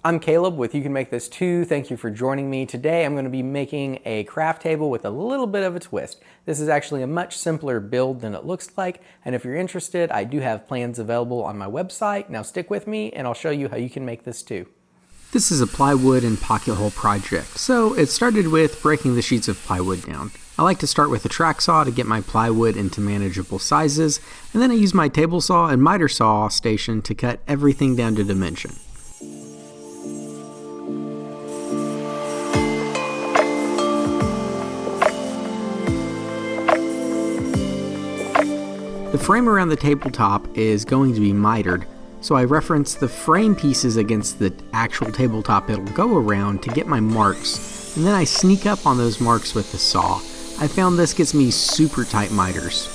I'm Caleb with YouCanMakeThisToo. Thank you for joining me. Today I'm going to be making a craft table with a little bit of a twist. This is actually a much simpler build than it looks like, and if you're interested, I do have plans available on my website. Now stick with me and I'll show you how you can make this too. This is a plywood and pocket hole project, so it started with breaking the sheets of plywood down. I like to start with a track saw to get my plywood into manageable sizes, and then I use my table saw and miter saw station to cut everything down to dimension. The frame around the tabletop is going to be mitered, so I reference the frame pieces against the actual tabletop it'll go around to get my marks, and then I sneak up on those marks with the saw. I found this gets me super tight miters.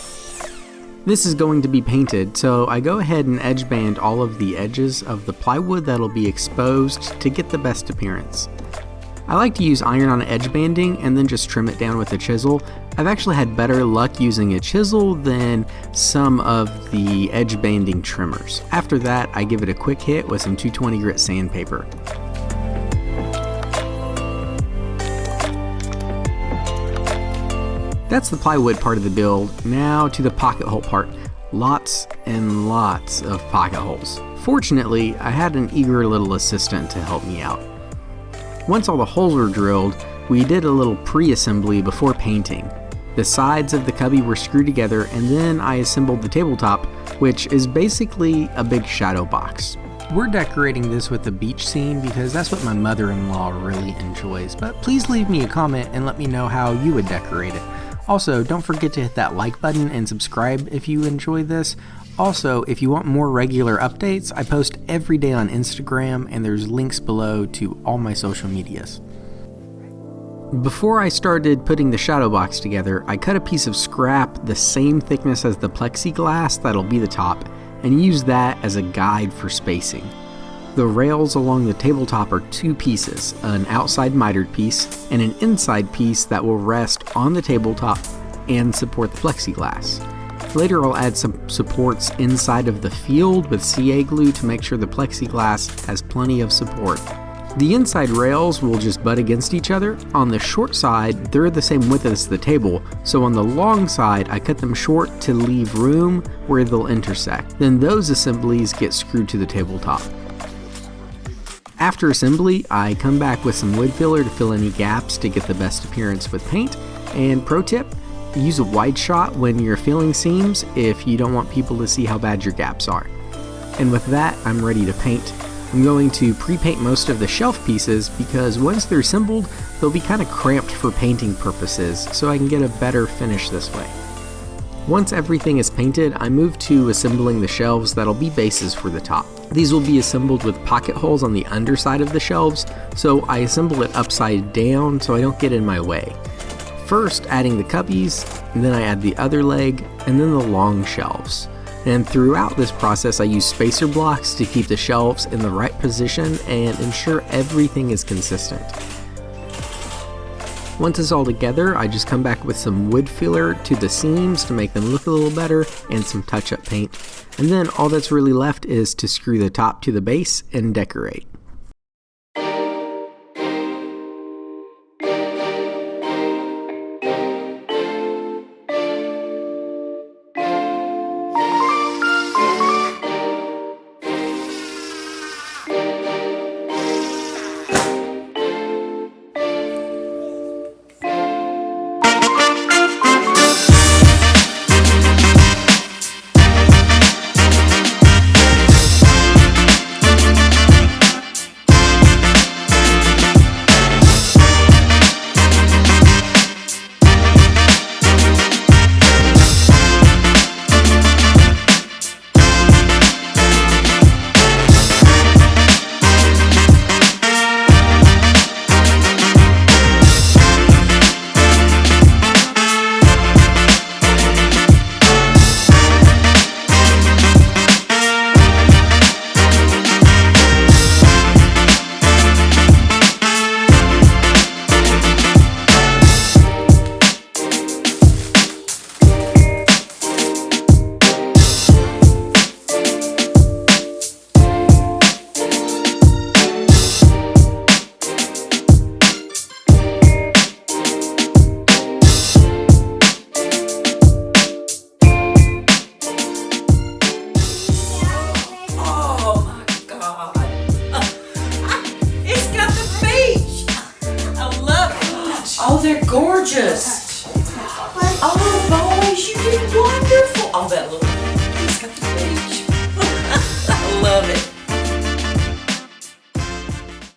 This is going to be painted, so I go ahead and edge band all of the edges of the plywood that'll be exposed to get the best appearance. I like to use iron-on edge banding and then just trim it down with a chisel. I've actually had better luck using a chisel than some of the edge banding trimmers. After that, I give it a quick hit with some 220 grit sandpaper. That's the plywood part of the build. Now to the pocket hole part. Lots and lots of pocket holes. Fortunately, I had an eager little assistant to help me out. Once all the holes were drilled, we did a little pre-assembly before painting. The sides of the cubby were screwed together, and then I assembled the tabletop, which is basically a big shadow box. We're decorating this with a beach scene because that's what my mother-in-law really enjoys, but please leave me a comment and let me know how you would decorate it. Also, don't forget to hit that like button and subscribe if you enjoy this. Also, if you want more regular updates, I post every day on Instagram, and there's links below to all my social medias. Before I started putting the shadow box together, I cut a piece of scrap the same thickness as the plexiglass that'll be the top, and use that as a guide for spacing. The rails along the tabletop are two pieces, an outside mitered piece and an inside piece that will rest on the tabletop and support the plexiglass. Later I'll add some supports inside of the field with CA glue to make sure the plexiglass has plenty of support. The inside rails will just butt against each other. On the short side, they're the same width as the table, so on the long side I cut them short to leave room where they'll intersect. Then those assemblies get screwed to the tabletop. After assembly, I come back with some wood filler to fill any gaps to get the best appearance with paint. And pro tip, use a wide shot when you're filling seams if you don't want people to see how bad your gaps are. And with that, I'm ready to paint. I'm going to pre-paint most of the shelf pieces because once they're assembled, they'll be kind of cramped for painting purposes, so I can get a better finish this way. Once everything is painted, I move to assembling the shelves that'll be bases for the top. These will be assembled with pocket holes on the underside of the shelves, so I assemble it upside down so I don't get in my way. First adding the cubbies, and then I add the other leg, and then the long shelves. And throughout this process I use spacer blocks to keep the shelves in the right position and ensure everything is consistent. Once it's all together, I just come back with some wood filler to the seams to make them look a little better and some touch-up paint. And then all that's really left is to screw the top to the base and decorate. gorgeous.